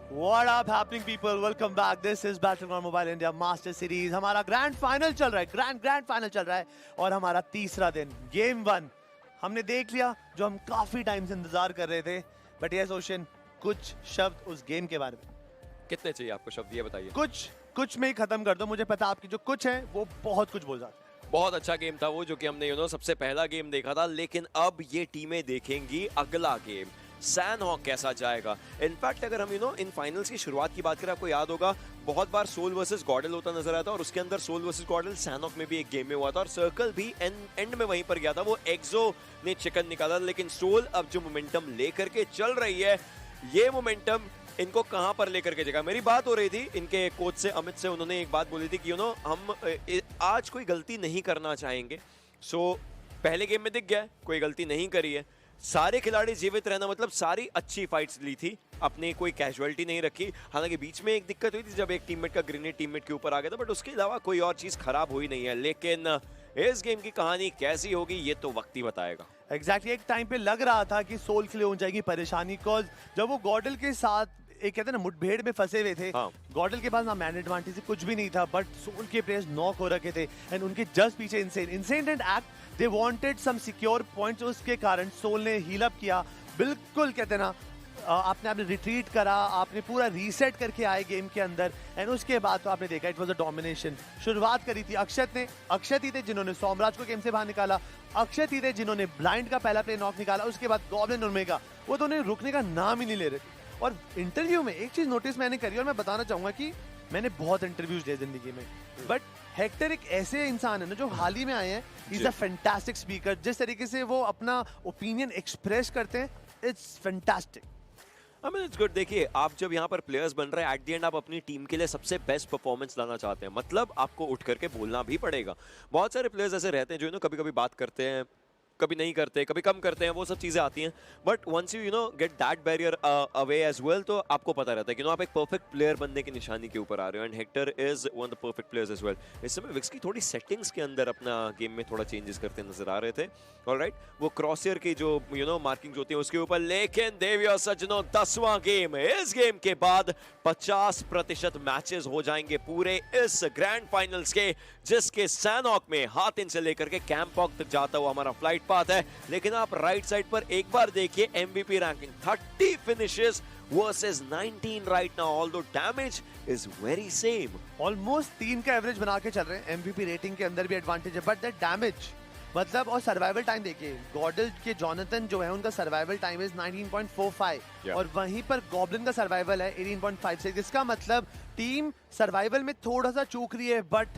What up happening people? Welcome back. This is Battleground Mobile India Master Series. हमारा grand final चल रहा है, grand final चल रहा है और हमारा तीसरा दिन गेम 1 हमने देख लिया जो हम काफी टाइम से इंतजार कर रहे थे. बट यस ओशन, कुछ शब्द उस गेम के बारे में. कितने चाहिए आपको शब्द, ये बताइए. कुछ में ही खत्म कर दो. मुझे पता आपकी जो कुछ है वो बहुत कुछ बोल जाता है. बहुत अच्छा गेम था वो, जो कि हमने सबसे पहला गेम देखा था. लेकिन अब ये टीमें देखेंगी अगला गेम, सैनहॉक कैसा जाएगा. इनफैक्ट अगर हम इन फाइनल्स की शुरुआत की बात करें, आपको याद होगा बहुत बार सोल वर्सेस गॉडल होता नजर आता, और उसके अंदर सोल वर्सेस गॉडल सैनहॉक में भी एक गेम में हुआ था, और सर्कल भी एंड में वहीं पर गया था. वो एक्सो ने चिकन निकाला. लेकिन सोल अब जो मोमेंटम लेकर के चल रही है, ये मोमेंटम इनको कहां पर लेकर के जाएगा. मेरी बात हो रही थी इनके कोच से, अमित से. उन्होंने एक बात बोली थी कि हम आज कोई गलती नहीं करना चाहेंगे. सो पहले गेम में दिख गया कोई गलती नहीं करी है. सारे खिलाड़ी जीवित रहना मतलब सारी अच्छी फाइट्स ली थी, अपने कोई कैजुअलिटी नहीं रखी. हालांकि बीच में एक दिक्कत हुई थी जब एक टीममेट का ग्रेनेड टीममेट के ऊपर आ गया था, बट उसके अलावा कोई और चीज खराब हुई नहीं है. लेकिन इस गेम की कहानी कैसी होगी ये तो वक्त ही बताएगा. एग्जैक्टली एक टाइम पे लग रहा था कि सोल के लिए हो जाएगी परेशानी, कॉज जब वो गॉडल के साथ एक कहते हैं ना मुठभेड़ में फंसे हुए थे. हाँ. गॉडल के पास ना मैन एडवांटेज से कुछ भी नहीं था, बट सोल के प्लेयर्स नॉक हो रखे थे एंड उनके जस्ट पीछे insane and act. They wanted some secure points. उसके कारण सोल ने हील अप किया. बिल्कुल कहते हैं ना आपने रिट्रीट करा, आपने पूरा रीसेट करके आए गेम के अंदर. एंड उसके बाद तो आपने देखा इट वाज अ डोमिनेशन. शुरुआत करी थी अक्षत ही थे जिन्होंने सोमराज को गेम से बाहर निकाला. अक्षत ही थे जिन्होंने ब्लाइंड का पहला प्ले नॉक निकाला. उसके बाद गॉब्लिन और ओमेगा वो दोनों रुकने का नाम ही नहीं ले रहे थे. और इंटरव्यू में एक चीज नोटिस मैंने करी और मैं बताना चाहूंगा कि मैंने बहुत इंटरव्यूज दिए जिंदगी में, बट हेक्टर एक ऐसे इंसान है ना जो हाल ही में आए हैं. He is a fantastic speaker. जिस तरीके से वो अपना ओपिनियन एक्सप्रेस करते हैं, it's fantastic. I mean, it's good. देखिए, आप जब यहाँ पर प्लेयर्स बन रहे हैं, एट द एंड आप अपनी टीम के लिए सबसे बेस्ट परफॉर्मेंस लाना चाहते हैं. मतलब आपको उठ करके बोलना भी पड़ेगा. बहुत सारे प्लेयर्स ऐसे रहते हैं जो कभी कभी बात करते हैं, कभी नहीं करते, कभी कम करते हैं, वो सब चीजें आती हैं. But once you get that barrier away as well, तो आपको पता रहता है कि आप एक परफेक्ट प्लेयर बनने की निशानी के ऊपर आ रहे हो. And Hector is one of the perfect players as well. इस समय विक्स की थोड़ी सेटिंग्स के अंदर अपना गेम में थोड़ा चेंजेस करते नजर आ रहे थे. ऑलराइट, वो क्रॉसयर की जो मार्किंग जो होती है उसके ऊपर. लेकिन देविया सज्जनों, 10वां गेम. इस गेम के बाद 50% मैचेस हो जाएंगे पूरे इस ग्रैंड फाइनल्स के, जिसके सैनहॉक में हाथिन से लेकर के कैंपॉक तक जाता हुआ हमारा फ्लाइट पाथ है. लेकिन आप राइट साइड पर एक बार देखिए MVP ranking, 30 finishes versus 19 right now. Although damage is very same. Almost 3 का एवरेज बना के चल रहे हैं. एमवीपी रेटिंग के अंदर भी एडवांटेज है, बट दैट डैमेज मतलब और सर्वाइवल टाइम देखिए. गॉडल के जोनाथन जो है उनका सर्वाइवल टाइम इज 19.45 और वहीं पर गॉब्लिन का सर्वाइवल है 18.56. इसका मतलब टीम सर्वाइवल में थोड़ा सा चूक रही है, बट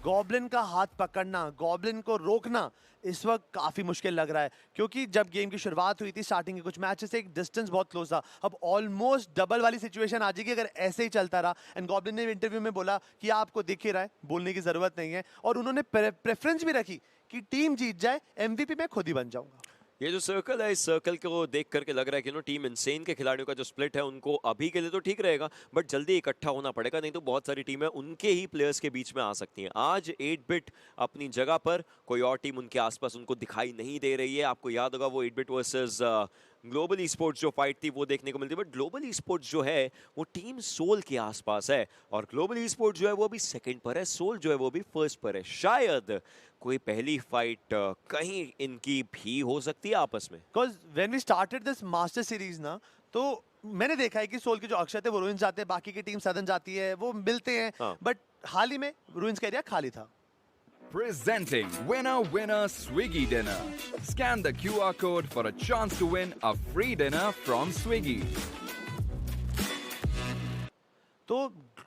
गॉब्लिन का हाथ पकड़ना, गॉब्लिन को रोकना इस वक्त काफी मुश्किल लग रहा है. क्योंकि जब गेम की शुरुआत हुई थी, स्टार्टिंग के कुछ मैचेस से एक डिस्टेंस बहुत क्लोज था. अब ऑलमोस्ट डबल वाली सिचुएशन आ जाएगी अगर ऐसे ही चलता रहा. एंड गॉब्लिन ने इंटरव्यू में बोला कि आपको दिख ही रहा है, बोलने की जरूरत नहीं है. और उन्होंने प्रेफरेंस भी रखी कि टीम जीत जाए, एमवीपी मैं खुद ही बन जाऊंगा. ये जो सर्कल है, इस सर्कल को देख करके लग रहा है कि टीम इनसेन के खिलाड़ियों का जो स्प्लिट है उनको अभी के लिए तो ठीक रहेगा, बट जल्दी इकट्ठा होना पड़ेगा, नहीं तो बहुत सारी टीमें उनके ही प्लेयर्स के बीच में आ सकती हैं. आज 8 बिट अपनी जगह पर, कोई और टीम उनके आसपास उनको दिखाई नहीं दे रही है. आपको याद होगा वो 8 bit versus global e sports जो फाइट थी वो देखने को मिलती है, बट ग्लोबल ई स्पोर्ट्स जो है वो टीम सोल के आसपास है, और ग्लोबल ई स्पोर्ट्स जो है वो भी सेकंड पर है, सोल जो है वो भी फर्स्ट पर है. शायद कोई पहली फाइट कहीं इनकी भी हो सकती है आपस में. Because when we started this master series ना, तो मैंने देखा है कि सोल के जो अक्षत है वो रुइंस जाते हैं, बाकी की टीम सदन जाती है, वो मिलते हैं. बट हाल ही में रुइंस का एरिया खाली था. Presenting Winner Swiggy Dinner. Scan the QR code for a chance to win a free dinner from Swiggy. तो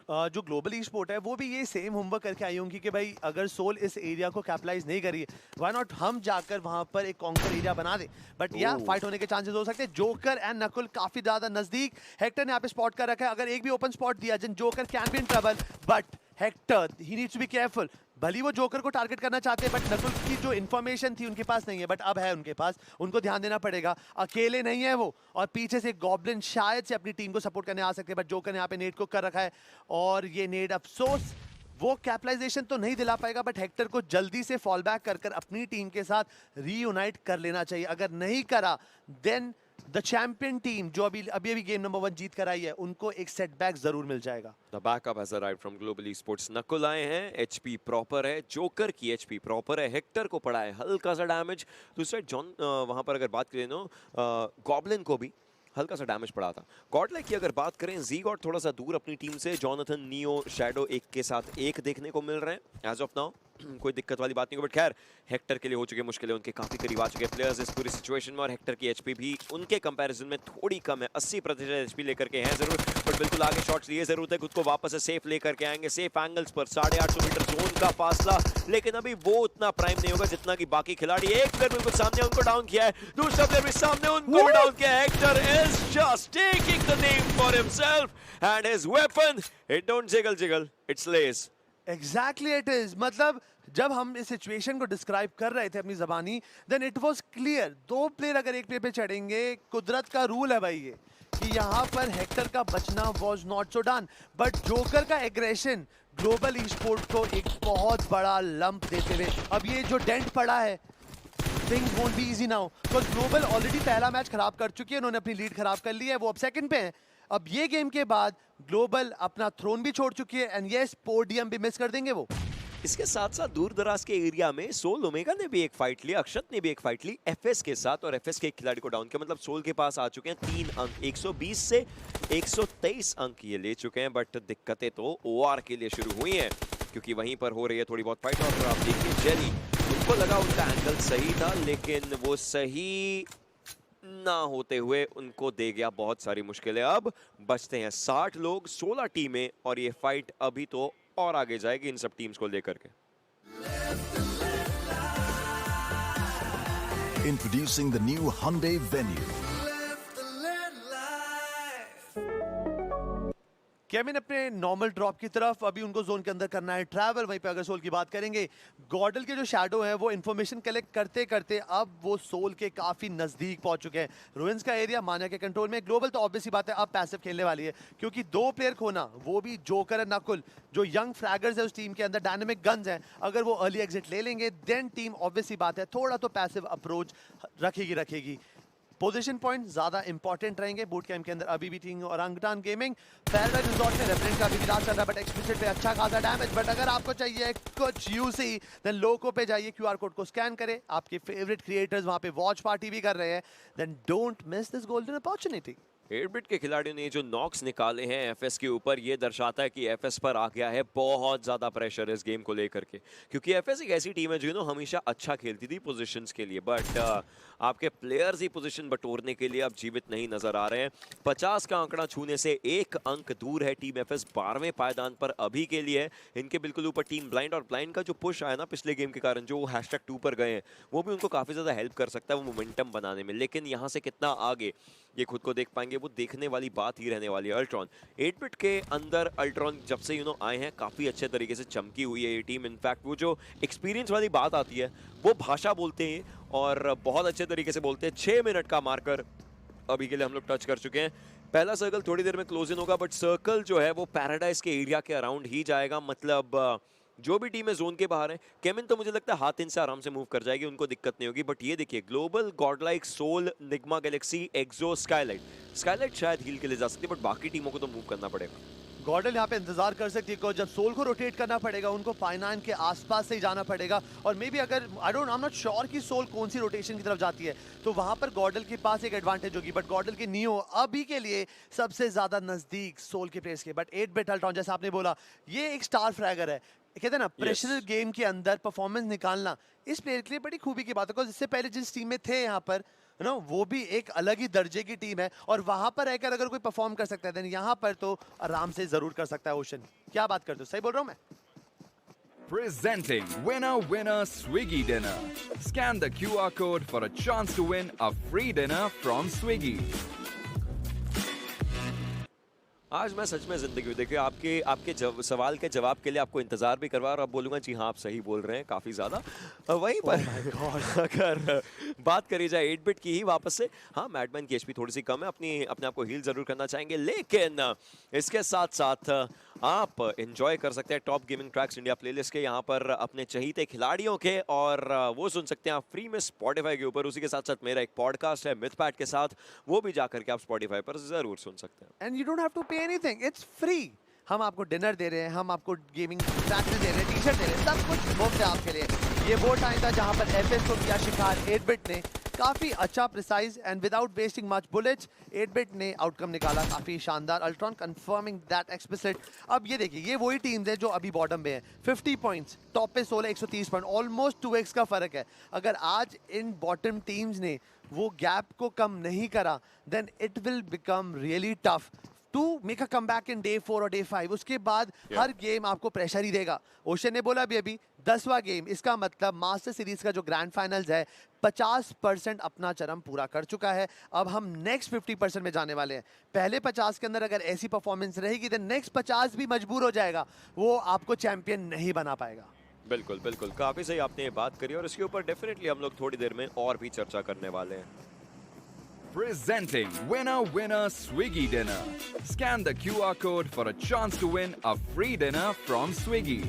जो ग्लोबल ई स्पोर्ट है वो भी ये सेम होमवर्क करके आई होंगी कि भाई अगर सोल इस एरिया को कैपिटलाइज नहीं करी, व्हाई नॉट हम जाकर वहां पर एक कॉन्कर एरिया बना दे. बट या फाइट होने के चांसेस हो सकते हैं. जोकर एंड नकुल काफी ज्यादा नजदीक. हेक्टर ने यहाँ पे स्पॉट कर रखा है. अगर एक भी ओपन स्पॉट दिया जिन Joker can be in trouble, but Hector he needs to be careful. भली वो जोकर को टारगेट करना चाहते हैं, बट नकुल की जो इन्फॉर्मेशन थी उनके पास नहीं है, बट अब है उनके पास. उनको ध्यान देना पड़ेगा. अकेले नहीं है वो, और पीछे से गॉब्लिन शायद से अपनी टीम को सपोर्ट करने आ सकते हैं, बट जोकर ने यहाँ पे नेड को कर रखा है. और ये नेड अफसोस वो कैपिटलाइजेशन तो नहीं दिला पाएगा, बट हेक्टर को जल्दी से फॉल बैक कर अपनी टीम के साथ रीयूनाइट कर लेना चाहिए. अगर नहीं करा देन द चैंपियन टीम जो अभी गेम नंबर 1 जीत कर आई है, उनको एक सेटबैक जरूर मिल जाएगा। The backup has arrived from global sports. Nakul आए हैं, एचपी प्रॉपर है, जोकर की एचपी प्रॉपर है, हेक्टर को पड़ा है हल्का सा डैमेज। दूसरा जॉन वहां पर अगर बात करें नो, गॉब्लिन को भी हल्का सा डैमेज पड़ा था। गॉडलाइक की अगर बात करें, जी गॉड थोड़ा सा दूर अपनी टीम से, जॉनथन, नियो, शैडो एक के साथ एक देखने को मिल रहे हैं एज ऑफ नाउ। कोई दिक्कत वाली बात नहीं, बट खैर हेक्टर के लिए हो चुके मुश्किलें, उनके काफी करीब आ चुके प्लेयर्स इस पूरी सिचुएशन में, और हेक्टर की एचपी भी उनके कंपैरिजन में थोड़ी कम है, 80% एचपी लेकर के हैं जरूर, बट बिल्कुल आगे शॉट्स लिए जरूरत है, खुद को वापस से सेफ लेकर के आएंगे, सेफ एंगल्स पर 850 मीटर जोन का फासला, लेकिन अभी वो उतना प्राइम नहीं होगा जितना कि बाकी खिलाड़ी। एक प्लेयर बिल्कुल सामने उनको डाउन किया है, दूसरा प्लेयर भी सामने उनको डाउन किया है। Hector is just taking the name for himself and his weapon, it don't jiggle jiggle, it's less. Exactly it is, मतलब जब हम इस सिचुएशन को डिस्क्राइब कर रहे थे अपनी जबानी, then it was clear, 2 player अगर एक प्लेयर पे चढ़ेंगे, कुदरत का रूल है भाई ये, कि यहाँ पर हेक्टर का बचना was not so done, but joker का एग्रेशन ग्लोबल ई-स्पोर्ट को एक बहुत बड़ा लंप देते हुए, अब ये जो डेंट पड़ा है, things won't be easy now, because global already पहला मैच खराब कर चुकी है, उन्होंने अपनी लीड खराब कर ली है, वो अब सेकंड पे हैं। अब ये गेम के बाद ग्लोबल अपना थ्रोन भी छोड़ चुकी है, एंड यस पोडियम भी मिस कर देंगे वो। इसके साथ साथ दूर दराज के एरिया में सोल ओमेगा ने भी एक फाइट ली, अक्षत ने भी एक फाइट ली एफएस के साथ, और एफएस के एक खिलाड़ी को डाउन किया, मतलब सोल के पास आ चुके हैं 3 अंक, 120 से 123 अंक ये ले चुके हैं, बट दिक्कतें तो ओआर के लिए शुरू हुई हैं, क्योंकि वहीं पर हो रही है थोड़ी बहुत फाइट। और आप देखिए जेली, उनको लगा उनका एंगल सही था, लेकिन वो सही ना होते हुए उनको दे गया बहुत सारी मुश्किलें। अब बचते हैं 60 लोग, 16 टीमें, और ये फाइट अभी तो और आगे जाएगी इन सब टीम्स को लेकर के। Introducing the new Hyundai Venue. Kevin अपने नॉर्मल ड्रॉप की तरफ, अभी उनको जोन के अंदर करना है ट्रैवल। वहीं पे अगर सोल की बात करेंगे, गॉडल के जो शैडो है वो इन्फॉर्मेशन कलेक्ट करते करते अब वो सोल के काफी नजदीक पहुंच चुके हैं। रुइंस का एरिया मान्या के कंट्रोल में, ग्लोबल तो ऑब्वियसली बात है अब पैसिव खेलने वाली है, क्योंकि 2 प्लेयर खोना, वो भी जोकर है नकुल, जो यंग फ्रैगर्स है उस टीम के अंदर, डायनामिक गन्स हैं, अगर वो अर्ली एग्जिट ले लेंगे देन टीम ऑब्वियसली बात है थोड़ा तो पैसिव अप्रोच रखेगी। पोजीशन पॉइंट ज्यादा इंपॉर्टेंट रहेंगे बूट कैंप के अंदर। अभी भी टीम ओरंगटान गेमिंग पैराडाइज रिजॉर्ट में रेफरेंट का भी इलाज चल रहा है, बट एक्सप्लिसिट पे अच्छा खासा डैमेज। बट अगर आपको चाहिए कुछ यूसी, देन लोको पे जाइए, क्यूआर कोड को स्कैन करें, आपके फेवरेट क्रिएटर्स वहां पे वॉच पार्टी भी कर रहे हैं, then don't miss this golden opportunity. Eight bit के खिलाड़ियों ने जो नॉक्स निकाले हैं एफएस के ऊपर, ये दर्शाता है कि एफएस पर आ गया है बहुत ज़्यादा प्रेशर इस गेम को लेकर के, क्योंकि एफएस एक ऐसी टीम है जो हमेशा अच्छा खेलती थी पोजीशंस के लिए, बट आपके प्लेयर्स ही पोजीशन बटोरने के लिए अब जीवित नहीं नजर आ रहे हैं। 50 का आंकड़ा छूने से 1 अंक दूर है टीम एफएस, 12वें पायदान पर अभी के लिए। इनके बिल्कुल ऊपर टीम ब्लाइंड, और ब्लाइंड का जो पुश आया ना पिछले गेम के कारण, जो #2 पर गए हैं, वो भी उनको काफ़ी ज़्यादा हेल्प कर सकता है वो मोमेंटम बनाने में, लेकिन यहाँ से कितना आगे ये खुद को देख पाएंगे वो देखने वाली बात ही रहने वाली है। अल्ट्रॉन 8-बिट के अंदर, अल्ट्रॉन जब से आए हैं काफ़ी अच्छे तरीके से चमकी हुई है ये टीम। इनफैक्ट वो जो एक्सपीरियंस वाली बात आती है वो भाषा बोलते हैं और बहुत अच्छे तरीके से बोलते हैं। 6 मिनट का मार्कर अभी के लिए हम लोग टच कर चुके हैं। पहला सर्कल थोड़ी देर में क्लोज इन होगा, बट सर्कल जो है वो पैराडाइज के एरिया के अराउंड ही जाएगा, मतलब जो भी टीम है जोन के बाहर है। केमिन तो मुझे लगता है हाथ इनसे आराम से मूव कर जाएगी, उनको दिक्कत नहीं होगी। बट ये देखिए, global, Godlike, soul, Nyingma Galaxy, एक्सो, स्काईलाइट शायद हील के लिए जा सकती है, बट बाकी टीमों को तो मूव करना पड़ेगा। गॉडल यहाँ पे इंतजार कर सकती है, जब सोल को रोटेट करना पड़ेगा उनको फाइनाइन के आसपास से ही जाना पड़ेगा, और मे बी अगर आई एम नॉट श्योर कि सोल कौन सी रोटेशन की तरफ जाती है, तो वहां पर गॉडल के पास एक एडवांटेज होगी। बट गॉडल के नियो अभी के लिए सबसे ज्यादा नजदीक सोल के प्लेस के। बट 8-बिट अल्ट्रॉन, जैसा आपने बोला, ये एक स्टार फ्रैगर है, कहते हैं ना प्रेशर गेम के अंदर परफॉर्मेंस निकालना इस प्लेयर के लिए बड़ी खूबी की बात है, बिकॉज इससे पहले जिस टीम में थे यहाँ पर वो भी एक अलग ही दर्जे की टीम है, और वहां पर रहकर अगर कोई परफॉर्म कर सकता है देन यहाँ पर तो आराम से जरूर कर सकता है। ओशन, क्या बात करते हो, सही बोल रहा हूँ मैं? Presenting Winner Swiggy Dinner. Scan the QR code for a chance to win a free dinner from Swiggy. आज मैं सच में जिंदगी में देखिए आपके सवाल के जवाब के लिए आपको इंतजार भी करवा, और अब बोलूंगा जी हाँ आप सही बोल रहे हैं काफ़ी ज़्यादा। वहीं पर अगर बात करी जाए 8-बिट की ही वापस से, हाँ मैडमैन की एचपी थोड़ी सी कम है, अपने आप को हील ज़रूर करना चाहेंगे, लेकिन इसके साथ साथ आप एंजॉय कर सकते हैं top gaming tracks India playlist के यहाँ पर अपने चहीते खिलाड़ियों के, और वो सुन सकते हैं आप फ्री में स्पॉटिफाई के ऊपर। उसी के साथ साथ मेरा एक पॉडकास्ट है मिथपैट के साथ, वो भी जाकर के आप स्पॉटिफाई पर जरूर सुन सकते हैं। And you don't have to pay anything, it's free. हम आपको डिनर दे रहे हैं, हम आपको गेमिंग ट्रैक्स दे रहे हैं, टी शर्ट दे रहे हैं, सब कुछ मुफ्त है आपके लिए। ये वो टाइम था जहां पर एफएस को किया शिकार 8-बिट ने, काफी अच्छा precise and without wasting much bullets eight bit ने आउटकम निकाला, काफी शानदार। Ultron confirming that explicit. अब ये देखिए, ये वही टीम्स है जो अभी बॉटम में है, 50 पॉइंट्स, टॉप पे 16, 130 पॉइंट, ऑलमोस्ट 2x का फर्क है। अगर आज इन बॉटम टीम्स ने वो गैप को कम नहीं करा, then it will become really tough to make a comeback in day 4 और डे 5। उसके बाद हर गेम आपको प्रेशर ही देगा। ओशन ने बोला अभी 10वां गेम, इसका मतलब मास्टर सीरीज का जो ग्रैंड फाइनल्स है 50% अपना चरम पूरा कर चुका है। अब हम नेक्स्ट 50% में जाने वाले हैं। पहले 50 के अंदर अगर ऐसी परफॉर्मेंस रहेगी तो नेक्स्ट 50 भी मजबूर हो जाएगा, वो आपको चैंपियन नहीं बना पाएगा। बिल्कुल बिल्कुल, काफी सही आपने ये बात करी, और इसके ऊपर डेफिनेटली हम लोग थोड़ी देर में और भी चर्चा करने वाले हैं। Presenting Winner Swiggy Dinner. Scan the QR code for a chance to win a free dinner from Swiggy.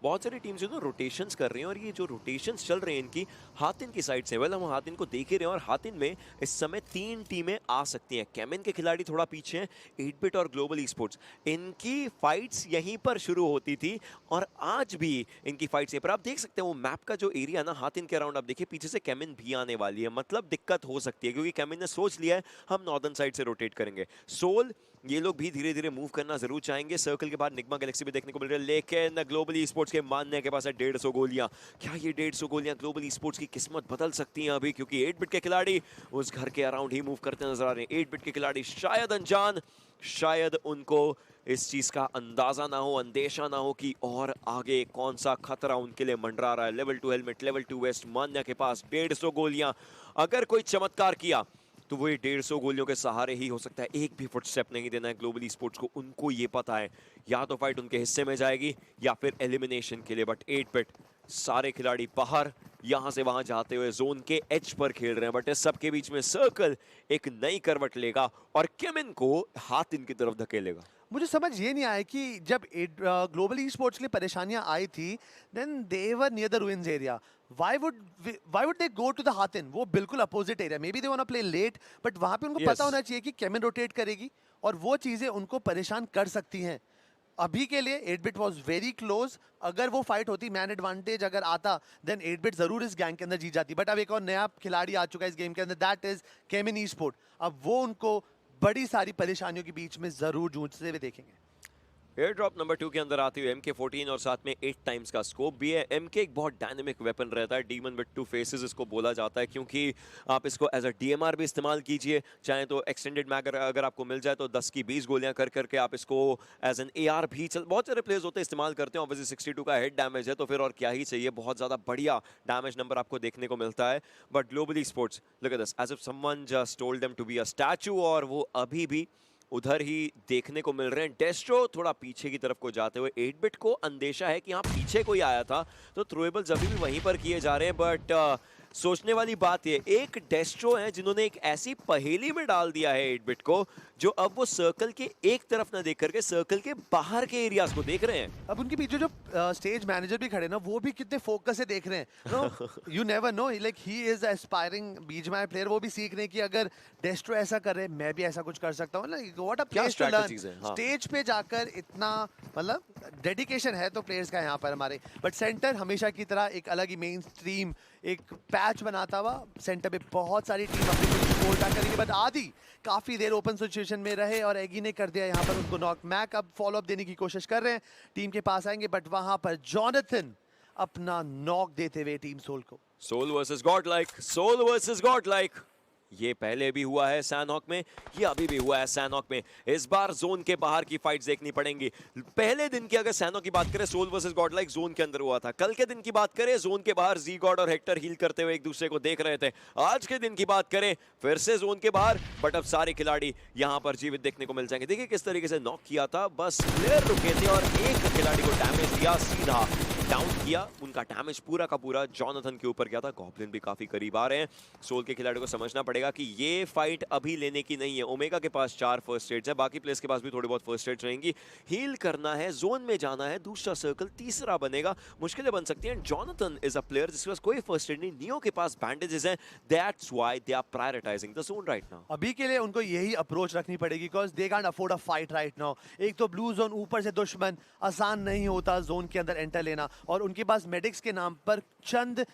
बहुत सारी टीम्स जो ना रोटेशंस कर रही हैं, और ये जो रोटेशंस चल रहे हैं इनकी हातिन की साइड से, वेल हम हातिन को देख ही रहे हैं, और हातिन में इस समय 3 टीमें आ सकती हैं। केमिन के खिलाड़ी थोड़ा पीछे हैं, 8-बिट और ग्लोबल ई-स्पोर्ट्स, इनकी फाइट्स यहीं पर शुरू होती थी और आज भी इनकी फाइट्स यहीं पर। आप देख सकते हैं वो मैप का जो एरिया ना हातिन के अराउंड, आप देखिए पीछे से केमिन भी आने वाली है, मतलब दिक्कत हो सकती है, क्योंकि केमिन ने सोच लिया है हम नॉर्दर्न साइड से रोटेट करेंगे। सोल ये लोग भी धीरे धीरे मूव करना जरूर चाहेंगे। सर्कल के बाद निग्मा गैलेक्सी भी देखने को मिल रही है, लेकिन ग्लोबल ई स्पोर्ट्स के मानने के पास है 150 गोलियां। क्या ये 150 गोलियां ग्लोबल ई स्पोर्ट्स की किस्मत बदल सकती हैं अभी, क्योंकि 8-बिट के खिलाड़ी उस घर के अराउंड ही मूव करते नजर आ रहे हैं। 8-बिट के खिलाड़ी शायद अनजान, शायद उनको इस चीज का अंदाजा ना हो, अंदेशा ना हो कि और आगे कौन सा खतरा उनके लिए मंडरा रहा है। लेवल 2 हेलमेट, लेवल 2 वेस्ट, मान्या के पास 150 गोलियां। अगर कोई चमत्कार किया तो वो 150 गोलियों के सहारे ही हो सकता है। एक भी फुटस्टेप नहीं देना है ग्लोबल ई-स्पोर्ट्स को, उनको ये पता है या तो फाइट उनके हिस्से में जाएगी या फिर एलिमिनेशन के लिए। बट 8-बिट सारे खिलाड़ी बाहर यहां से वहां जाते हुए जोन के एज पर खेल रहे हैं, बट इस सबके बीच में सर्कल एक नई करवट लेगा और केमिन को हाथ इनकी तरफ धकेलेगा। मुझे समझ ये नहीं आया कि जब ग्लोबल ई स्पोर्ट्स के लिए परेशानियां आई थी, then they were near the ruins area, why would they go to the Hatin? वो बिल्कुल opposite area, maybe they want to play late, but वहां पे उनको पता होना चाहिए कि केमिन रोटेट करेगी और वो चीजें उनको परेशान कर सकती हैं। अभी के लिए 8-बिट वाज वेरी क्लोज। अगर वो फाइट होती, मैन एडवांटेज अगर आता, देन 8-बिट जरूर इस गैंग के अंदर जीत जाती। बट अब एक और नया खिलाड़ी आ चुका है इस गेम के अंदर, दैट इज केमिन ई स्पोर्ट। अब वो उनको बड़ी सारी परेशानियों के बीच में जरूर जूझते हुए देखेंगे। एयर ड्रॉप नंबर 2 के अंदर आती हुई MK14 और साथ में 8 टाइम्स का स्कोप भी है। MK एक बहुत डायनेमिक वेपन रहता है, डीमन विद 2 फेसेस इसको बोला जाता है, क्योंकि आप इसको एज अ DMR भी इस्तेमाल कीजिए, चाहे तो एक्सटेंडेड मैग अगर आपको मिल जाए तो 10 की 20 गोलियां कर करके आप इसको एज एन AR भी बहुत सारे प्लेयर्स होते हैं इस्तेमाल करते हैं। ऑब्वियसली 62 का हेड डैमेज है तो फिर और क्या ही चाहिए, बहुत ज़्यादा बढ़िया डैमेज नंबर आपको देखने को मिलता है। But global esports, look at this, as if someone just told them to be a statue, और वो अभी भी उधर ही देखने को मिल रहे हैं। डेस्ट्रो थोड़ा पीछे की तरफ को जाते हुए, 8-बिट को अंदेशा है कि हाँ पीछे कोई आया था तो थ्रोएबल्स अभी भी वहीं पर किए जा रहे हैं। बट सोचने वाली बात ये, एक डेस्ट्रो है जिन्होंने एक ऐसी पहेली में डाल दिया है 8-बिट को, जो अब वो सर्कल के एक तरफ ना देख करके सर्कल के बाहर के एरियाज को देख रहे हैं। अब उनके पीछे जो स्टेज मैनेजर भी खड़े ना, वो भी कितने फोकस से देख रहे हैं। No, you never know, like he is aspiring BGMI player. वो भी सीख रहे हैं कि अगर डेस्ट्रो ऐसा कर रहे हैं, मैं भी ऐसा कुछ कर सकता हूँ। Like what a place to learn. Stage पे जाकर इतना मतलब डेडिकेशन है तो प्लेयर्स का यहाँ पर हमारे। बट सेंटर हमेशा की तरह एक अलग ही मेन स्ट्रीम, एक पैच बनाता हुआ सेंटर पे बहुत सारी टीम अपनी गोल बैक करेंगे। बट आदि काफी देर ओपन सिचुएशन में रहे और एगी ने कर दिया यहाँ पर उनको नॉक। मैक अब फॉलो अप देने की कोशिश कर रहे हैं, टीम के पास आएंगे, बट वहां पर जॉनथन अपना नॉक देते हुए टीम सोल को। Soul versus Godlike, Soul versus Godlike, ये पहले भी हुआ है सैनहॉक में, ये अभी भी हुआ है सैनहॉक में। इस बार जोन के बाहर की फाइट्स देखनी पड़ेंगी। पहले दिन की अगर सैनहॉक की बात करें, सोल वर्सेस गॉडलाइक जोन के अंदर हुआ था। कल के दिन की बात करें, जोन के बाहर जी गॉड और हेक्टर हील करते हुए एक दूसरे को देख रहे थे। आज के दिन की बात करें, फिर से जोन के बाहर, बट अब सारे खिलाड़ी यहाँ पर जीवित देखने को मिल जाएंगे। देखिए किस तरीके से नॉक किया था, बस प्लेयर रुके थे और एक खिलाड़ी को डैमेज दिया सीधा। डाउन किया, उनका डैमेज पूरा का पूरा जॉनथन के ऊपर गया था। गॉब्लिन भी काफी करीब आ रहे हैं। सोल के खिलाड़ियों को समझना पड़ेगा कि ये फाइट अभी लेने की नहीं है। ओमेगा के पास 4 फर्स्ट एड्स है, बाकी प्लेयर्स के पास भी थोड़ी बहुत फर्स्ट एड्स रहेंगी। हील करना है, जोन में जाना है, दूसरा सर्कल तीसरा बनेगा, मुश्किलें बन सकती हैं। जॉनथन इज अ प्लेयर जिसके पास कोई फर्स्ट एड नहीं, नियो के पास बैंडेजेस हैं, that's why they are prioritising the zone right now. अभी के लिए उनको यही अप्रोच रखनी पड़ेगी because they can't afford a fight right now. एक तो ब्लू जोन ऊपर से दुश्मन, आसान नहीं होता जोन के अंदर एंटर लेना, और उनके पास मेडिक्स के नाम पर चंद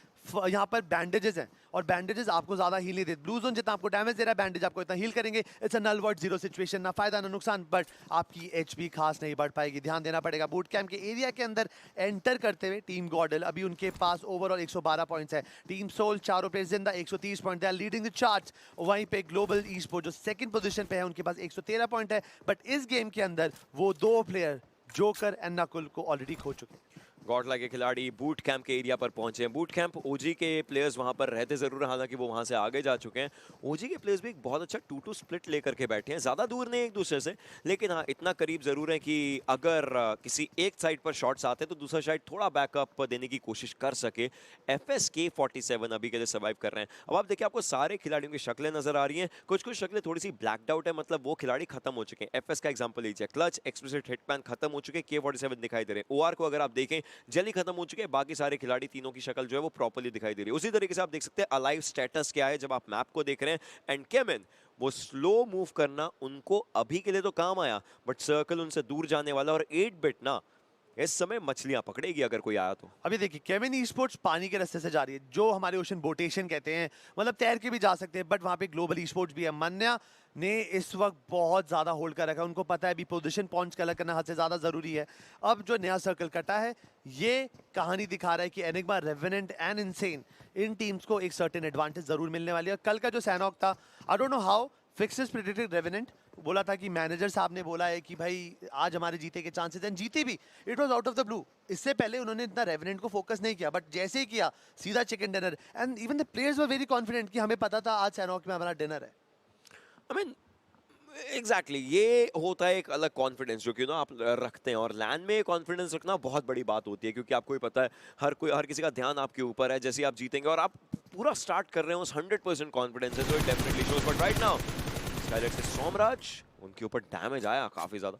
यहाँ पर बैंडेजेस हैं, और बैंडेजेस आपको ज्यादा हील नहीं देते। ब्लू जोन जितना आपको डैमेज दे रहा है, बैंडेज आपको इतना हील करेंगे। It's a null word zero situation, ना फायदा ना नुकसान, बट आपकी एचपी खास नहीं बढ़ पाएगी। ध्यान देना पड़ेगा। बूट कैंप के एरिया के अंदर एंटर करते हुए टीम गॉडल अभी उनके पास ओवरऑल 112 पॉइंट्स है। टीम सोल चारों प्लेयर जिंदा 130 पॉइंट है, लीडिंग द चार्ट्स। वहीं पे ग्लोबल ई स्पोर्ट जो सेकंड पोजीशन पे है, उनके पास 113 पॉइंट है, बट इस गेम के अंदर वो 2 प्लेयर जोकर एंड नकुल को ऑलरेडी खो चुके हैं। गॉडला के खिलाड़ी बूट कैंप के एरिया पर पहुंचे हैं। बूट कैंप ओजी के प्लेयर्स वहां पर रहते जरूर हैं, हालांकि वो वहां से आगे जा चुके हैं। ओजी के प्लेयर्स भी एक बहुत अच्छा 2-2 स्प्लिट लेकर के बैठे हैं, ज्यादा दूर नहीं एक दूसरे से, लेकिन हाँ इतना करीब जरूर है कि अगर किसी एक साइड पर शॉट्स आते हैं तो दूसरा साइड थोड़ा बैकअप देने की कोशिश कर सके। FSK 47 अभी के लिए सर्वाइव कर रहे हैं। अब आप देखिए, आपको सारे खिलाड़ियों की शक्लें नजर आ रही हैं, कुछ कुछ शक्लें थोड़ी सी ब्लैक्ड आउट है, मतलब वो खिलाड़ी खत्म हो चुके हैं। FS का एग्जांपल लीजिए, क्लच, एक्सप्लिसिट हिटमैन खत्म हो चुके हैं, K47 दिखाई दे रहे हैं। OR को अगर आप देखें, जेली खत्म हो चुके हैं, बाकी सारे खिलाड़ी तीनों की शक्ल जो है वो प्रॉपर्ली दिखाई दे रही है। उसी तरीके से आप देख सकते हैं अलाइव स्टेटस क्या है जब आप मैप को देख रहे हैं। एंड केमिन, वो स्लो मूव करना उनको अभी के लिए तो काम आया, बट सर्कल उनसे दूर जाने वाला, और 8 बिट ना इस समय मछलियां पकड़ेगी अगर कोई आया तो। अभी देखिए, केमिन ई स्पोर्ट्स पानी के रास्ते से जा रही है, जो हमारे ओशन बोटेशन कहते हैं, मतलब तैर के भी जा सकते हैं, बट वहां पे ग्लोबल ई स्पोर्ट्स भी है। मन्या ने इस वक्त बहुत ज्यादा होल्ड कर रखा है, उनको पता है अभी पोजीशन पॉइंट्स कलेक्ट करना हद से ज्यादा जरूरी है। अब जो नया सर्कल कटा है, ये कहानी दिखा रहा है कि enigma, revenant and insane, in teams को एक सर्टेन एडवांटेज जरूर मिलने वाली है। कल का जो सैनॉक था, I don't know how fixes predicted revenant, बोला था कि मैनेजर साहब ने बोला है कि भाई आज हमारे जीते के चांसेस हैं, जीते भी। It was out of the blue. इससे पहले उन्होंने इतना रेवेनेंट को फोकस नहीं किया, बट जैसे ही किया सीधा chicken dinner, and even the players were very confident कि हमें पता था आज सैनॉक में हमारा डिनर है। आई मीन एग्जैक्टली ये होता है एक अलग कॉन्फिडेंस जो कि ना आप रखते हैं, और लैंड में कॉन्फिडेंस रखना बहुत बड़ी बात होती है, क्योंकि आपको ही पता है हर किसी का ध्यान आपके ऊपर है। जैसे आप जीतेंगे और आप पूरा स्टार्ट कर रहे हो उस 100% कॉन्फिडेंस है, तो it definitely shows. But right now Skylight से सोमराज, उनके ऊपर डैमेज आया काफी ज्यादा,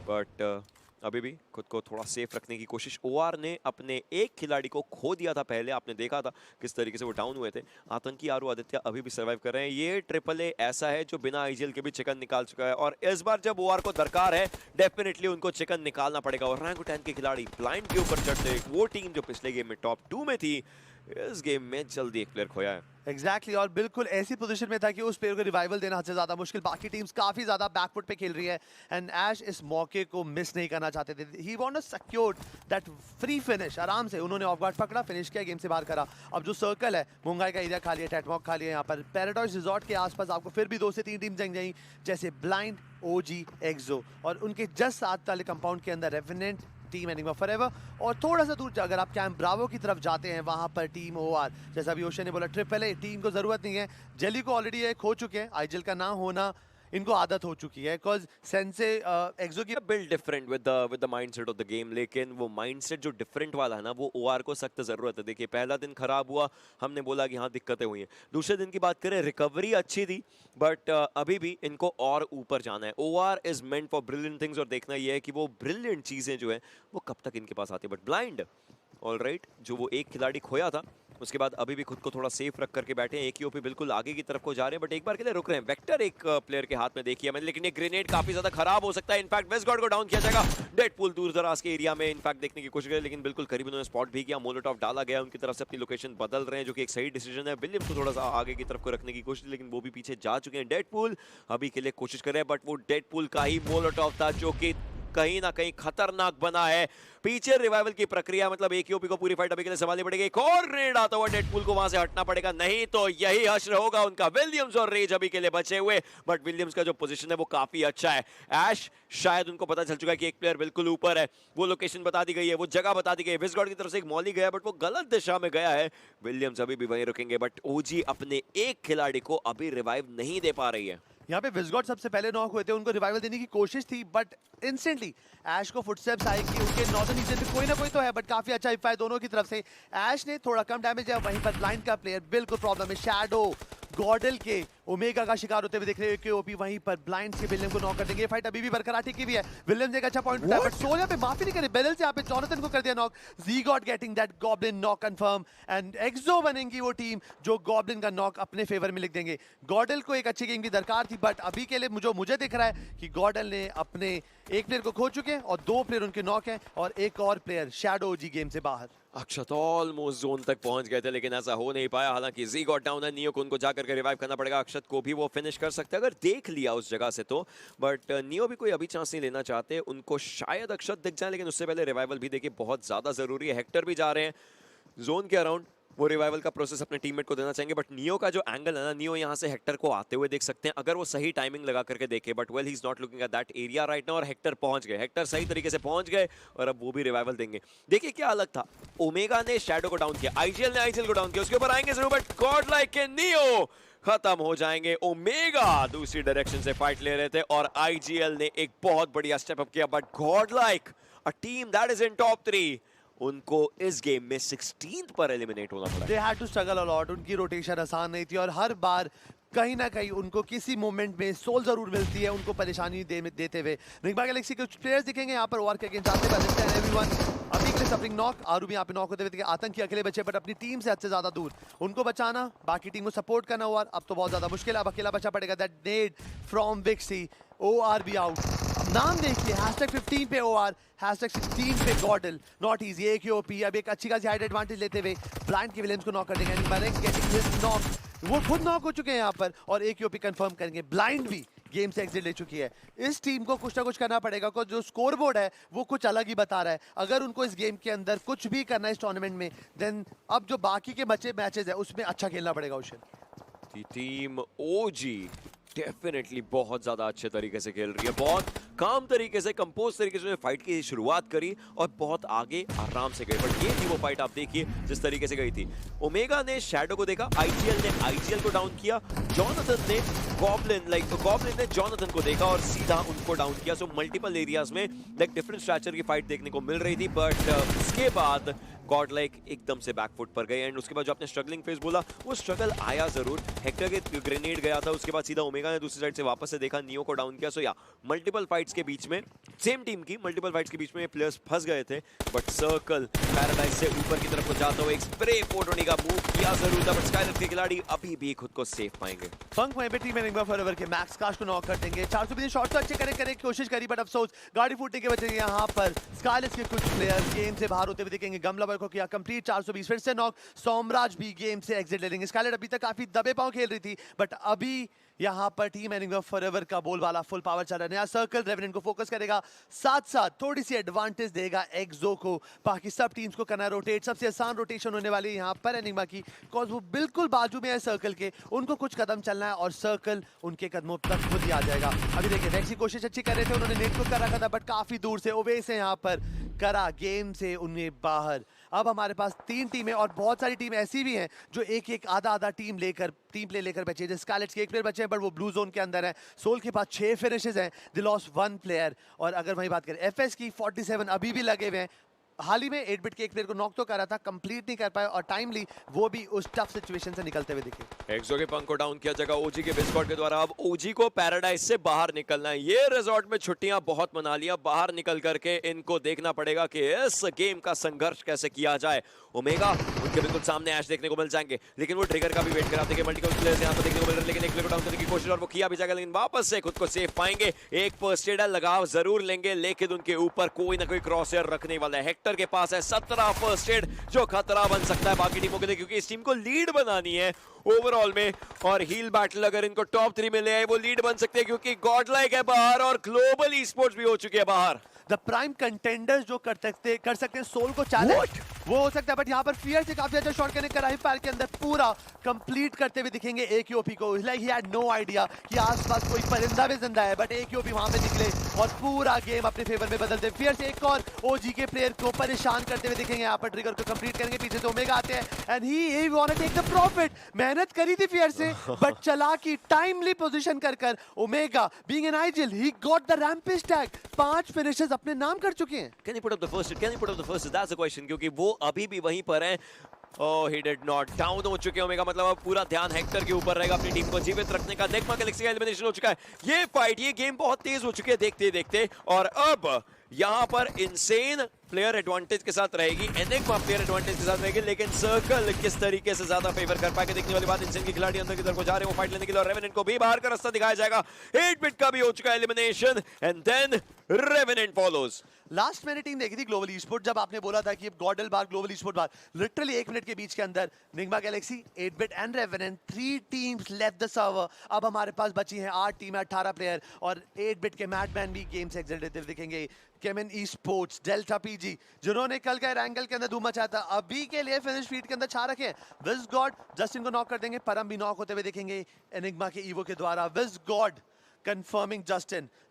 बट अभी भी खुद को थोड़ा सेफ रखने की कोशिश। OR ने अपने एक खिलाड़ी को खो दिया था पहले, आपने देखा था किस तरीके से वो डाउन हुए थे। आतंकी आरू आदित्य अभी भी सर्वाइव कर रहे हैं। ये AAA ऐसा है जो बिना IGL के भी चिकन निकाल चुका है, और इस बार जब OR को दरकार है, डेफिनेटली उनको चिकन निकालना पड़ेगा। और रैंगुटैन के खिलाड़ी ब्लाइंड के ऊपर चढ़ते, वो टीम जो पिछले गेम में टॉप 2 में थी, इस गेम में जल्दी एक प्लेयर खोया है। एग्जैक्टली और बिल्कुल ऐसी पोजीशन में था कि उस प्लेयर को रिवाइवल देना हद से ज्यादा मुश्किल। बाकी टीम्स काफी ज्यादा बैकफुट पे खेल रही है, एंड ऐश इस मौके को मिस नहीं करना चाहते थे। He want to secure that free finish. आराम से उन्होंने ऑफ गार्ड पकड़ा, फिनिश किया, गेम से बाहर करा। अब जो सर्कल है, मुंगाई का एरिया खाली है, टैटमॉक खाली है, यहाँ पर पैराडाइज रिजॉर्ट के आसपास आपको फिर भी 2 से 3 टीम जंग जाएंगी, जैसे ब्लाइंड, OG, एक्सो, और उनके जस्ट साथ वाले कंपाउंड के अंदर रेवेनेंट, टीम एनिग्मा फॉरएवर, और थोड़ा सा दूर अगर आप कैंप ब्रावो की तरफ जाते हैं, वहां पर टीम OR। जैसा अभी ओशन ने बोला, AAA टीम को जरूरत नहीं है, जेली को ऑलरेडी ये खो चुके हैं। IGL का ना होना इनको आदत हो चुकी है, बिकॉज सेंसे एक्सो की build different with the mindset of the game, लेकिन वो माइंडसेट जो डिफरेंट वाला है ना, वो OR को सख्त जरूरत है। देखिए पहला दिन खराब हुआ, हमने बोला कि हाँ दिक्कतें हुई हैं। दूसरे दिन की बात करें, रिकवरी अच्छी थी, बट अभी भी इनको और ऊपर जाना है। OR is meant for brilliant things, और देखना ये है कि वो ब्रिलियंट चीजें जो है वो कब तक इनके पास आती है। बट ब्लाइंड ऑलराइट, जो वो एक खिलाड़ी खोया था, उसके बाद अभी भी खुद को थोड़ा सेफ रख करके बैठे हैं। एक ही ओपी बिल्कुल आगे की तरफ को जा रहे हैं, बट एक बार के लिए रुक रहे हैं। वेक्टर एक प्लेयर के हाथ में देखिए मैंने, लेकिन ये ग्रेनेड काफी ज्यादा खराब हो सकता है। इनफैक्ट वेस्टगार्ड को डाउन किया जाएगा। डेडपूल दूर दराज के एरिया में इनफैक्ट देखने की कोशिश करें, लेकिन बिल्कुल करीब उन्होंने स्पॉट भी किया। मोलोटॉव डाला गया, उनकी तरफ से अपनी लोकेशन बदल रहे हैं, जो कि एक सही डिसीजन है। विलियम्स को थोड़ा सा आगे की तरफ को रखने की कोशिश, लेकिन वो भी पीछे जा चुके हैं। डेडपूल अभी के लिए कोशिश कर रहे हैं, बट वो डेडपूल का ही मोलोटॉव था जो कि कहीं ना कहीं खतरनाक बना है। पीछे रिवाइवल की प्रक्रिया, मतलब एक ओपी को पूरी फाइट अभी के लिए संभालनी पड़ेगी। एक और रेड आता हुआ डेडपूल को वहां से हटना पड़ेगा, नहीं तो यही हश्र होगा उनका। विलियम्स और रेज अभी के लिए बचे हुए, बट विलियम्स का जो पोजीशन है वो काफी अच्छा है। ऐश शायद उनको पता चल चुका है कि एक प्लेयर बिल्कुल ऊपर है, वो लोकेशन बता दी गई है, वो जगह बता दी गई है। विस्गॉर्ड की तरफ से एक मॉली गया, बट वो गलत दिशा में गया है। विलियम्स अभी भी वहीं रुकेंगे, बट OG अपने एक खिलाड़ी को अभी रिवाइव नहीं दे पा रही है। यहाँ पे विजगॉट सबसे पहले नॉक हुए थे, उनको रिवाइवल देने की कोशिश थी बट इंस्टेंटली ऐश को फुटस्टेप्स आए कि उनके नॉर्दर्न रीजन में कोई ना कोई तो है, बट काफी अच्छा इफा है दोनों की तरफ से। ऐश ने थोड़ा कम डैमेज है, वहीं पर ब्लाइंड का प्लेयर बिल्कुल प्रॉब्लम है। शैडो गॉडल के ओमेगा का शिकार होते हुए दिख रहे हैं कि ओपी वहीं पर ब्लाइंड से विलियम को नॉक कर देंगे। फाइट अभी भी बरकरार टिकी भी है, विलियम ने एक अच्छा पॉइंट उठाया बट सोल यहाँ पे माफी नहीं करे, बेरल से यहाँ पे जॉनथन को कर दिया नॉक। ज़ीगॉट getting that goblin knock confirm and एक्सो बनेंगी वो टीम जो गॉब्लिन का नॉक अपने फेवर में लिख देंगे। गॉडल को एक अच्छी गेम की दरकार थी बट अभी के लिए मुझे दिख रहा है कि गॉडल ने अपने एक प्लेयर को खो चुके हैं और 2 प्लेयर उनके नॉक हैं और एक और प्लेयर शैडो जी गेम से बाहर। अक्षत ऑलमोस्ट जोन तक पहुंच गए थे लेकिन ऐसा हो नहीं पाया। हालांकि जी गॉट डाउन है, नियो को उनको जाकर के रिवाइव करना पड़ेगा। अक्षत को भी वो फिनिश कर सकते हैं अगर देख लिया उस जगह से तो, बट नियो भी कोई अभी चांस नहीं लेना चाहते। उनको शायद अक्षत दिख जाए लेकिन उससे पहले रिवाइवल भी देखिए बहुत ज्यादा जरूरी है। हेक्टर भी जा रहे हैं जोन के अराउंड, वो रिवाइवल का प्रोसेस अपने टीममेट को देना चाहेंगे। बट नियो का जो एंगल है ना, नियो यहाँ से हेक्टर को आते हुए देख सकते हैं अगर वो सही टाइमिंग लगा करके देखे, but well he is not looking at that area right now. और हेक्टर पहुंच गए, हेक्टर सही तरीके से पहुंच गए और अब वो भी रिवाइवल देंगे। देखिए क्या अलग था, ओमेगा ने शैडो को डाउन किया, आईजीएल ने आईजीएल को डाउन किया, उसके ऊपर आएंगे जरूर बट गॉड लाइक के नियो खत्म हो जाएंगे। ओमेगा दूसरी डायरेक्शन से फाइट ले रहे थे और आईजीएल ने एक बहुत बढ़िया स्टेप अप किया, but God like a team that is in top 3 उनको इस गेम में 16th पर एलिमिनेट होना पड़ा। They had to struggle a lot, उनकी रोटेशन आसान नहीं थी और हर बार कहीं ना कहीं उनको किसी मोमेंट में सोल जरूर मिलती है उनको परेशानी देते हुए। निग्मा गैलेक्सी के कुछ प्लेयर्स दिखेंगे यहाँ पर वार के अगेंस्ट जाते हुए। एवरीवन अभी के लिए सफरिंग नॉक, आरू भी यहाँ पे नॉक होते हुए दिखे। आतंकी अकेले बचे बट अपनी टीम से हद से ज्यादा दूर, उनको बचाना बाकी टीम को सपोर्ट करना हुआ अब तो बहुत ज्यादा मुश्किल है। अब अकेला बचा पड़ेगा। दैट नेड फ्रॉम विक्सी, OR भी आउट। नाम देखिए #15 पे OR, #16 पे गॉडल, नॉट इजी। एक ही ओपी अब एक अच्छी खासी हाइट एडवांटेज लेते हुए ब्लाइंड के विलियम्स को नॉक कर देंगे। नॉक वो खुद नॉक हो चुके हैं यहाँ पर और एक ही ओपी कंफर्म करेंगे। ब्लाइंड भी गेम से एग्जिट ले चुकी है। इस टीम को कुछ ना कुछ करना पड़ेगा, को जो स्कोर बोर्ड है वो कुछ अलग ही बता रहा है। अगर उनको इस गेम के अंदर कुछ भी करना है इस टूर्नामेंट में, देन अब जो बाकी के बचे मैचेस है उसमें अच्छा खेलना पड़ेगा। उसे टीम ओजी डेफिनेटली बहुत ज्यादा अच्छे तरीके से खेल रही है, बहुत काम तरीके से, कंपोज तरीके से फाइट की शुरुआत करी और बहुत आगे आराम से गए। बट ये थी वो फाइट, आप देखिए जिस तरीके से गई थी। ओमेगा ने शैडो को देखा, आईजीएल ने आईजीएल को डाउन किया, जॉनथन ने गॉब्लिन ने जॉनथन को देखा और सीधा उनको डाउन किया। सो मल्टीपल एरियाज में लाइक डिफरेंट स्ट्रक्चर की फाइट देखने को मिल रही थी बट उसके बाद गॉड लाइक एकदम से बैकफुट पर गए। एंड उसके बाद जो आपने स्ट्रगलिंग फेज बोला वो स्ट्रगल आया जरूर, हेक्टर के ग्रेनेड गया था, उसके बाद सीधा ओमेगा ने दूसरी साइड से वापस से देखा, नियो को डाउन किया। सो या मल्टीपल फाइट्स के बीच में, सेम टीम की मल्टीपल फाइट्स के बीच में प्लेयर्स फंस गए थे बट सर्कल पैराडाइज से ऊपर की तरफ को जाता हुआ एक स्प्रे फोटोनी का मूव किया जरूर था बट स्काईलर के खिलाड़ी अभी भी खुद को सेफ पाएंगे। पंक वहीं पे टीम एनिग्मा फॉरएवर के मैक्स काश को नॉक कर देंगे। 420 शॉट्स तो अच्छे करने की कोशिश करी बट अफसोस गाड़ी फूटने के वजह यहाँ पर स्काईलर के कुछ प्लेयर गेम से बाहर होते हुए दिखेंगे। गमला को किया कंप्लीट 420 फिर से नॉक। सोमराज भी गेम से एग्जिट ले लेंगे। स्काईलर अभी तक काफी दबे पांव खेल रही थी बट अभी यहाँ पर टीम एनिग्मा फॉरएवर का बोलबाला फुल पावर चल रहा है। नया सर्कल रेवेनेंट को फोकस करेगा, साथ साथ थोड़ी सी एडवांटेज देगा एक्सो को। बाकी सब टीम्स को करना रोटेट, सबसे आसान रोटेशन होने वाली है यहाँ पर एनिग्मा की, बिकॉज वो बिल्कुल बाजू में है सर्कल के, उनको कुछ कदम चलना है और सर्कल उनके कदमों तक खुद ही आ जाएगा। अभी देखिए रेक्स की कोशिश अच्छी कर रहे थे, उन्होंने नेट को कर रखा था बट काफी दूर से ओवे से यहाँ पर करा, गेम से उन्हें बाहर। अब हमारे पास 3 टीमें और बहुत सारी टीम ऐसी भी हैं जो एक आधा टीम प्ले लेकर बचे। जैसे स्कारलेट्स के 1 प्लेयर बचे हैं बट वो ब्लू जोन के अंदर है। सोल के पास 6 फिनिशेस हैं, दे लॉस्ट 1 प्लेयर। और अगर वही बात करें एफएस की 47 अभी भी लगे हुए हैं। हाल ही में 8-बिट के 1 प्लेयर को नॉक तो करा था, कंप्लीट नहीं कर पाए और टाइमली वो भी उस टफ सिचुएशन से निकलते हुए दिखे। एक्सो के पंख को डाउन किया जगह ओजी के बिस्कॉट के द्वारा। अब ओजी को पैराडाइज से बाहर निकलना है। ये रिजॉर्ट में छुट्टियां बहुत मना लिया, बाहर निकल करके इनको देखना पड़ेगा कि इस गेम का संघर्ष कैसे किया जाए। ओमेगा उनके बिल्कुल सामने ऐश देखने को मिल जाएंगे लेकिन वो ट्रिगर का भी वेट करा देंगे। मल्टीपल प्लेयर्स यहां पर देखने को मिल रहे हैं लेकिन एक प्लेयर को डाउन करने की कोशिश और वो किया भी जाएगा लेकिन वापस से खुद को सेफ पाएंगे। एक फर्स्ट एड लगाव जरूर लेंगे लेकिन उनके ऊपर कोई ना कोई क्रॉसएयर रखने वाला है। हेक्टर के पास है 17 फर्स्ट एड जो खतरा बन सकता है बाकी टीमों के लिए क्योंकि इस टीम को लीड बनानी है ओवरऑल में। और हील बैटल अगर इनको टॉप 3 में ले आए वो लीड बन सकते हैं क्योंकि गॉड लाइक है बाहर और ग्लोबल ई स्पोर्ट्स भी हो चुके हैं बाहर। द प्राइम कंटेंडर्स जो कर सकते हैं सोल को चैलेंज वो हो सकता है, बट यहाँ पर फियर से काफी अच्छा शॉट कनेक्ट करा, हिप फायर के अंदर पूरा कंप्लीट करते हुए दिखेंगे AQOP को। Like he had no idea कि आसपास कोई परिंदा भी जिंदा है, बट AQOP वहां पे निकले और पूरा गेम अपने फेवर में बदलते। फियर से एक और OG के प्लेयर को परेशान करते हुए दिखेंगे, यहाँ पर ट्रिगर को कंप्लीट करेंगे, पीछे से ओमेगा आते हैं and he want to take the profit. मेहनत करी थी फियर से, बट चालाकी टाइमली पोजीशन कर Omega being an IGL he got the rampage tag. 5 finishes अपने नाम कर चुके हैं। Can he put up the first hit? Can he put up the first hit? That's the question, क्योंकि वो अभी भी वहीं पर हैं। Oh, he did not. Down हो चुके हैं ओमेगा, मतलब अब पूरा ध्यान हेक्टर के ऊपर रहेगा अपनी टीम को जीवित रखने का। एनिग्मा गैलेक्सी का एलिमिनेशन हो चुका है। ये फाइट, ये गेम बहुत तेज हो चुकी है देखते देखते, और अब यहाँ पर इंसेन प्लेयर एडवांटेज के साथ रहेगी, एनिग्मा प्लेयर एडवांटेज के साथ रहेगी, लेकिन सर्कल किस तरीके से ज्यादा फेवर कर पाएगा देखने वाली बात। इंसेन के खिलाड़ी अंदर की तरफ जा रहे हैं वो फाइट लेने के लिए, और रेवेनेंट को भी बाहर का रास्ता दिखाया जाएगा। 8-bit का भी हो चुका है elimination and then Revenant follows. Last मैंने टीम देखी थी ग्लोबल ई-स्पोर्ट, जब आपने बोला था कि गॉडल बार ग्लोबल ई-स्पोर्ट बार, लिटरली 1 मिनट के बीच के अंदर Enigma Galaxy, 8-bit and Revenant, 3 teams left the server. अब हमारे पास बची हैं 8 टीमें, 18 प्लेयर, और 8-bit के मैडमैन भी गेम से एग्जिट देते हुए दिखेंगे। केमिन ई-स्पोर्ट्स, डेल्टा PG, जिन्होंने कल का रैंगल के अंदर धूम मचाया था, अभी के लिए फिनिश फीड के अंदर छा रखे हैं। विज गॉड जस्टिन को नॉक कर देंगे, परम भी नॉक होते हुए दिखेंगे एनिग्मा के ईवो के द्वारा। विज गॉड कंफर्मिंग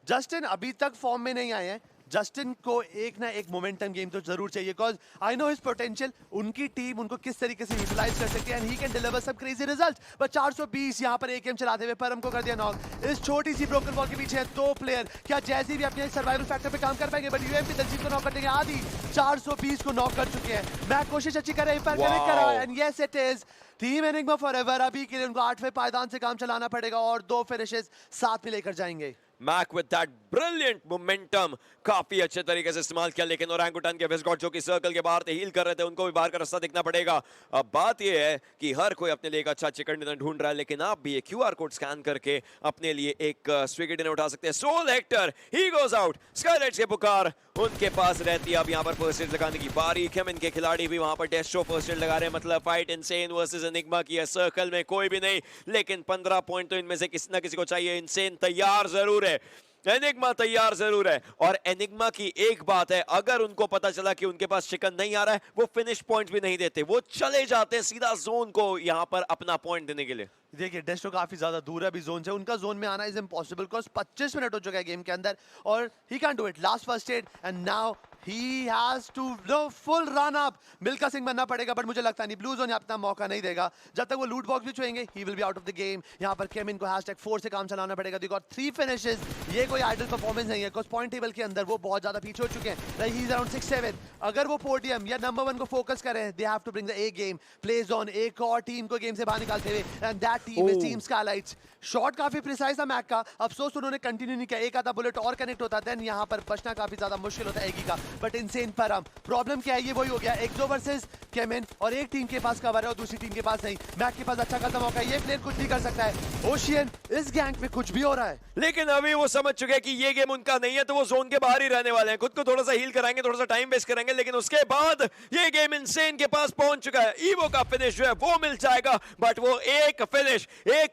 जस्टिन अभी तक फॉर्म में नहीं आए हैं। जस्टिन को एक ना एक मोमेंटम गेम तो जरूर चाहिए, because I know his potential. उनकी टीम उनको किस तरीके से यूटिलाइज कर सकती है and he can deliver some crazy results. But 420 यहाँ पर AKM चलाते हुए परम को कर दिया नॉक। इस छोटी सी ब्रोकन बॉल के पीछे 2 प्लेयर, क्या जैसी भी अपने सर्वाइवल फैक्टर पे काम कर पाएंगे? बट UMP दलजीत को नॉक कर देंगे। आदि 420 को नॉक कर चुके हैं। मैं कोशिश अच्छी कर रहा हूं, कनेक्ट करा and yes it is team enigma forever. अभी के लिए उनको 8वें पायदान से काम चलाना पड़ेगा और 2 फिनिशेस साथ में लेकर जाएंगे। Mac with that brilliant momentum काफी अच्छे तरीके से इस्तेमाल किया, लेकिन ओरंगुटान के विस्गॉट जो कि सर्कल के बाहर थे, हील कर रहे थे, उनको भी बाहर का रास्ता देखना पड़ेगा। अब बात यह है कि हर कोई अपने लिए एक अच्छा चिकन डिनर ढूंढ रहा है, लेकिन आप भी एक QR कोड स्कैन करके अपने लिए एक स्विगी डिनर उठा सकते हैं। Soul Hector he goes out, Skylights के पुकार उनके पास रहती है। अब यहाँ पर फर्स्ट एड लगाने की बारी, केमिन के खिलाड़ी भी वहां पर डेस्ट्रो फर्स्ट एड लगा रहे हैं, मतलब फाइट इंसेन वर्सेस एनिग्मा की है। सर्कल में कोई भी नहीं, लेकिन 15 पॉइंट तो इनमें से किसी ना किसी को चाहिए। इंसेन तैयार जरूर है, एनिग्मा तैयार जरूर है, और एनिग्मा की एक बात है, अगर उनको पता चला कि उनके पास चिकन नहीं आ रहा है, वो फिनिश पॉइंट भी नहीं देते, वो चले जाते हैं सीधा जोन को यहाँ पर अपना पॉइंट देने के लिए। देखिए डेस्ट्रो काफी ज्यादा दूर है अभी जोन से, उनका जोन में आना इज इम्पॉसिबल, बिकॉज 25 मिनट हो चुका है गेम के अंदर और he can do it. Last first aid and now he has to no full run up. Milkha Singh बनना पड़ेगा, बट मुझे लगता नहीं ब्लू जोन अपना मौका नहीं देगा जब तक वो लूट बॉक्स भी छुएंगे। He will be out of the game. यहाँ पर केमिन को #4 से काम चलाना पड़ेगा। देखो 3 फिनिशेस, ये कोई आइडल परफॉर्मेंस नहीं है, बिकॉज पॉइंट टेबल के अंदर वो बहुत ज्यादा पीछे हो चुके हैं। He is around 6-7। अगर वो पोडियम या नंबर 1 को फोकस करें, they have to bring the A game play zone, एक और टीम को गेम से बाहर निकालते हुए, and that team is team Skylights. Shot काफी प्रिसाइज था मैक का, अफसोस उन्होंने कंटिन्यू नहीं किया। एक आधा बुलेट और कनेक्ट होता, देन यहाँ पर बचना काफी ज्यादा मुश्किल होता है एगी का। बट इंसेन परम प्रॉब्लम क्या है, ये वही हो गया, 1-2 वर्सेस केमिन, और एक टीम के पास कवर है और दूसरी टीम के पास नहीं। मैक के पास अच्छा खासा मौका है, ये प्लेयर कुछ भी कर सकता है। ओशियन, इस गैंग पे कुछ भी हो रहा है, लेकिन अभी वो समझ चुके हैं कि ये गेम उनका नहीं है, तो वो जोन के बाहर ही रहने वाले हैं। खुद को थोड़ा सा हील कराएंगे, थोड़ा सा टाइम वेस्ट करेंगे, लेकिन उसके बाद ये गेम इंसेन के पास पहुंच चुका है। ईवो का फिनिश जो है वो मिल जाएगा, बट वो एक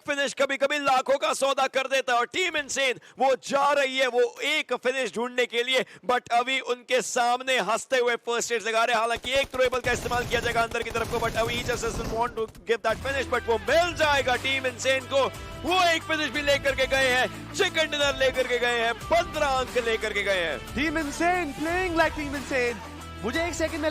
फिनिश कभी कभी लाखों का सौदा कर देता है, और टीम इंसेन वो जा रही है वो एक फिनिश ढूंढने के लिए, बट अभी उनके सामने हंसते हुए फर्स्ट एड लगा रहे हैं। हालांकि एक थ्रोएबल का इस्तेमाल किया जाएगा अंदर की तरफ को, बट अभी just doesn't want to give that finish, but वो मिल जाएगा टीम इंसेन को। वो एक फिनिश भी लेकर के गए हैं, चिकन डिनर लेकर के गए हैं, 15 अंक लेकर के गए हैं। Team insane playing like team insane. मुझे एक सेकंड में